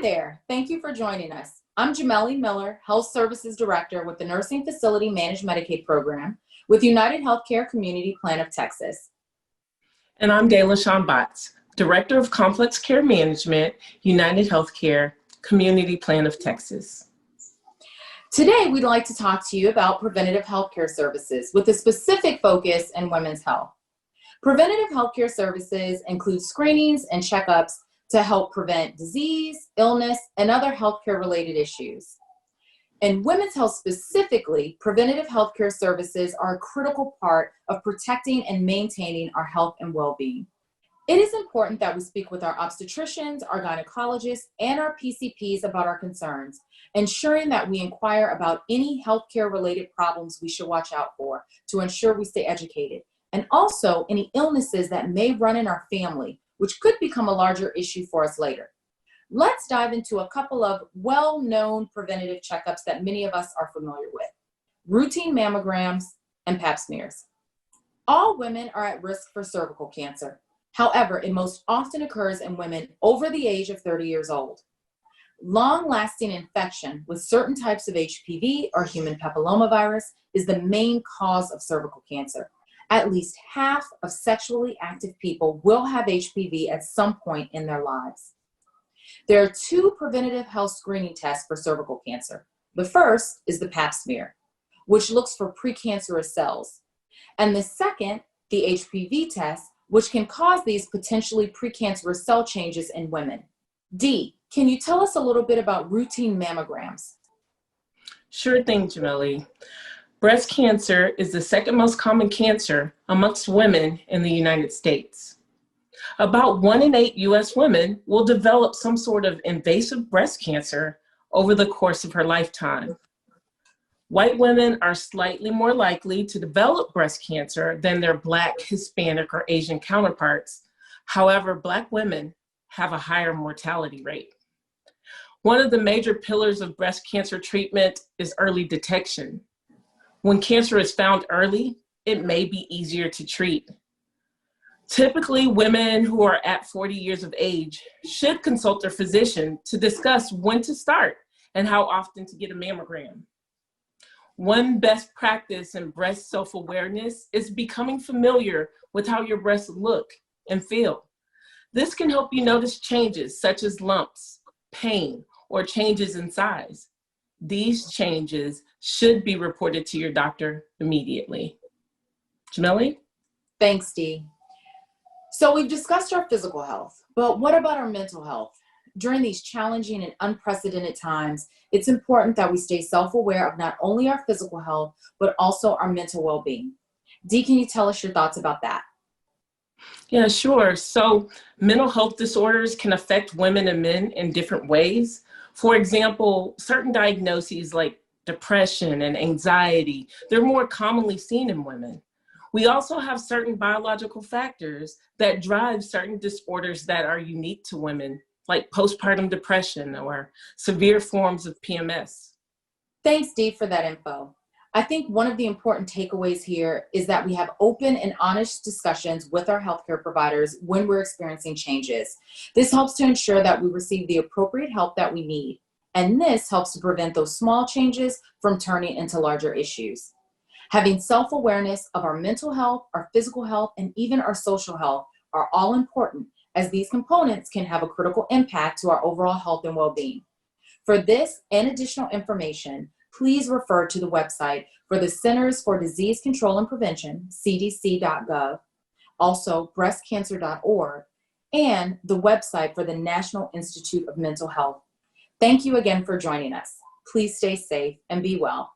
there. Thank you for joining us. I'm Jumelie Miller, Health Services Director with the Nursing Facility Managed Medicaid Program with United Healthcare Community Plan of Texas. And I'm DeLaShawn Botts, Director of Complex Care Management, United Healthcare Community Plan of Texas. Today, we'd like to talk to you about preventative healthcare services with a specific focus in women's health. Preventative healthcare services include screenings and checkups to help prevent disease, illness, and other healthcare-related issues. In women's health specifically, preventative healthcare services are a critical part of protecting and maintaining our health and well-being. It is important that we speak with our obstetricians, our gynecologists, and our PCPs about our concerns, ensuring that we inquire about any healthcare-related problems we should watch out for to ensure we stay educated, and also any illnesses that may run in our family, which could become a larger issue for us later. Let's dive into a couple of well-known preventative checkups that many of us are familiar with: routine mammograms and pap smears. All women are at risk for cervical cancer. However, it most often occurs in women over the age of 30 years old. Long-lasting infection with certain types of HPV or human papillomavirus is the main cause of cervical cancer. At least half of sexually active people will have HPV at some point in their lives. There are two preventative health screening tests for cervical cancer. The first is the pap smear, which looks for precancerous cells. And the second, the HPV test, which can cause these potentially precancerous cell changes in women. Dee, can you tell us a little bit about routine mammograms? Sure thing, Jumelie. Breast cancer is the second most common cancer amongst women in the United States. About 1 in 8 U.S. women will develop some sort of invasive breast cancer over the course of her lifetime. White women are slightly more likely to develop breast cancer than their Black, Hispanic, or Asian counterparts. However, Black women have a higher mortality rate. One of the major pillars of breast cancer treatment is early detection. When cancer is found early, it may be easier to treat. Typically, women who are at 40 years of age should consult their physician to discuss when to start and how often to get a mammogram. One best practice in breast self-awareness is becoming familiar with how your breasts look and feel. This can help you notice changes such as lumps, pain, or changes in size. These changes should be reported to your doctor immediately. Jumelie? Thanks, Dee. So we've discussed our physical health, but what about our mental health? During these challenging and unprecedented times, it's important that we stay self-aware of not only our physical health, but also our mental well-being. Dee, can you tell us your thoughts about that? Yeah, sure. So mental health disorders can affect women and men in different ways. For example, certain diagnoses like depression and anxiety, they're more commonly seen in women. We also have certain biological factors that drive certain disorders that are unique to women, like postpartum depression or severe forms of PMS. Thanks, Dee, for that info. I think one of the important takeaways here is that we have open and honest discussions with our healthcare providers when we're experiencing changes. This helps to ensure that we receive the appropriate help that we need. And this helps to prevent those small changes from turning into larger issues. Having self-awareness of our mental health, our physical health, and even our social health are all important, as these components can have a critical impact to our overall health and well-being. For this and additional information, please refer to the website for the Centers for Disease Control and Prevention, cdc.gov, also breastcancer.org, and the website for the National Institute of Mental Health. Thank you again for joining us. Please stay safe and be well.